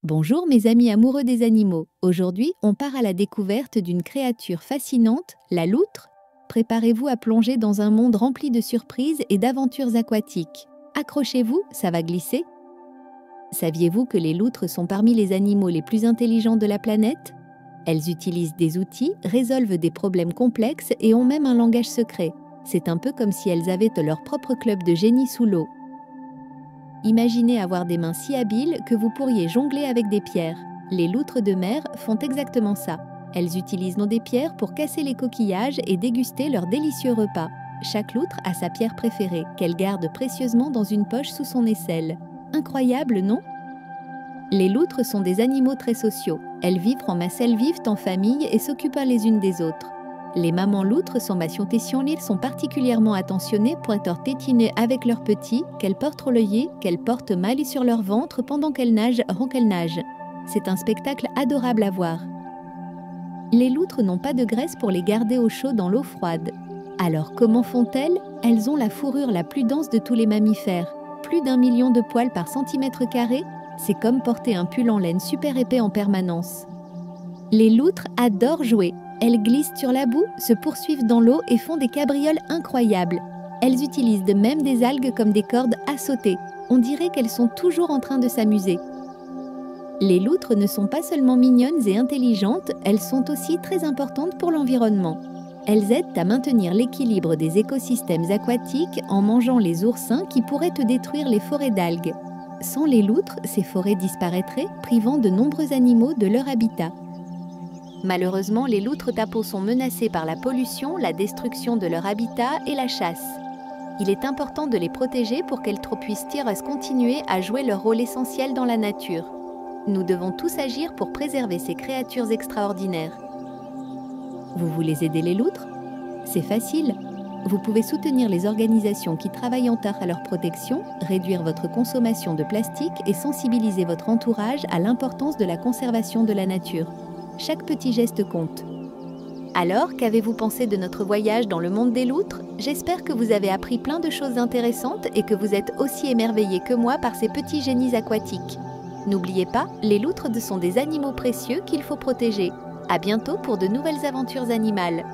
Bonjour mes amis amoureux des animaux. Aujourd'hui, on part à la découverte d'une créature fascinante, la loutre. Préparez-vous à plonger dans un monde rempli de surprises et d'aventures aquatiques. Accrochez-vous, ça va glisser. Saviez-vous que les loutres sont parmi les animaux les plus intelligents de la planète? Elles utilisent des outils, résolvent des problèmes complexes et ont même un langage secret. C'est un peu comme si elles avaient leur propre club de génie sous l'eau. Imaginez avoir des mains si habiles que vous pourriez jongler avec des pierres. Les loutres de mer font exactement ça. Elles utilisent des pierres pour casser les coquillages et déguster leurs délicieux repas. Chaque loutre a sa pierre préférée, qu'elle garde précieusement dans une poche sous son aisselle. Incroyable, non? Les loutres sont des animaux très sociaux. Elles vivent vivent en famille et s'occupent les unes des autres. Les mamans loutres sont particulièrement attentionnées pour être tétinées avec leurs petits, qu'elles portent au l'œillet, qu'elles portent mal sur leur ventre pendant qu'elles nagent. C'est un spectacle adorable à voir. Les loutres n'ont pas de graisse pour les garder au chaud dans l'eau froide. Alors comment font-elles? Elles ont la fourrure la plus dense de tous les mammifères. Plus d'1 million de poils par centimètre carré, c'est comme porter un pull en laine super épais en permanence. Les loutres adorent jouer. Elles glissent sur la boue, se poursuivent dans l'eau et font des cabrioles incroyables. Elles utilisent même des algues comme des cordes à sauter. On dirait qu'elles sont toujours en train de s'amuser. Les loutres ne sont pas seulement mignonnes et intelligentes, elles sont aussi très importantes pour l'environnement. Elles aident à maintenir l'équilibre des écosystèmes aquatiques en mangeant les oursins qui pourraient détruire les forêts d'algues. Sans les loutres, ces forêts disparaîtraient, privant de nombreux animaux de leur habitat. Malheureusement, les loutres tapeaux sont menacées par la pollution, la destruction de leur habitat et la chasse. Il est important de les protéger pour qu'elles puissent continuer à jouer leur rôle essentiel dans la nature. Nous devons tous agir pour préserver ces créatures extraordinaires. Vous voulez aider les loutres? C'est facile. Vous pouvez soutenir les organisations qui travaillent à leur protection, réduire votre consommation de plastique et sensibiliser votre entourage à l'importance de la conservation de la nature. Chaque petit geste compte. Alors, qu'avez-vous pensé de notre voyage dans le monde des loutres? J'espère que vous avez appris plein de choses intéressantes et que vous êtes aussi émerveillés que moi par ces petits génies aquatiques. N'oubliez pas, les loutres sont des animaux précieux qu'il faut protéger. À bientôt pour de nouvelles aventures animales.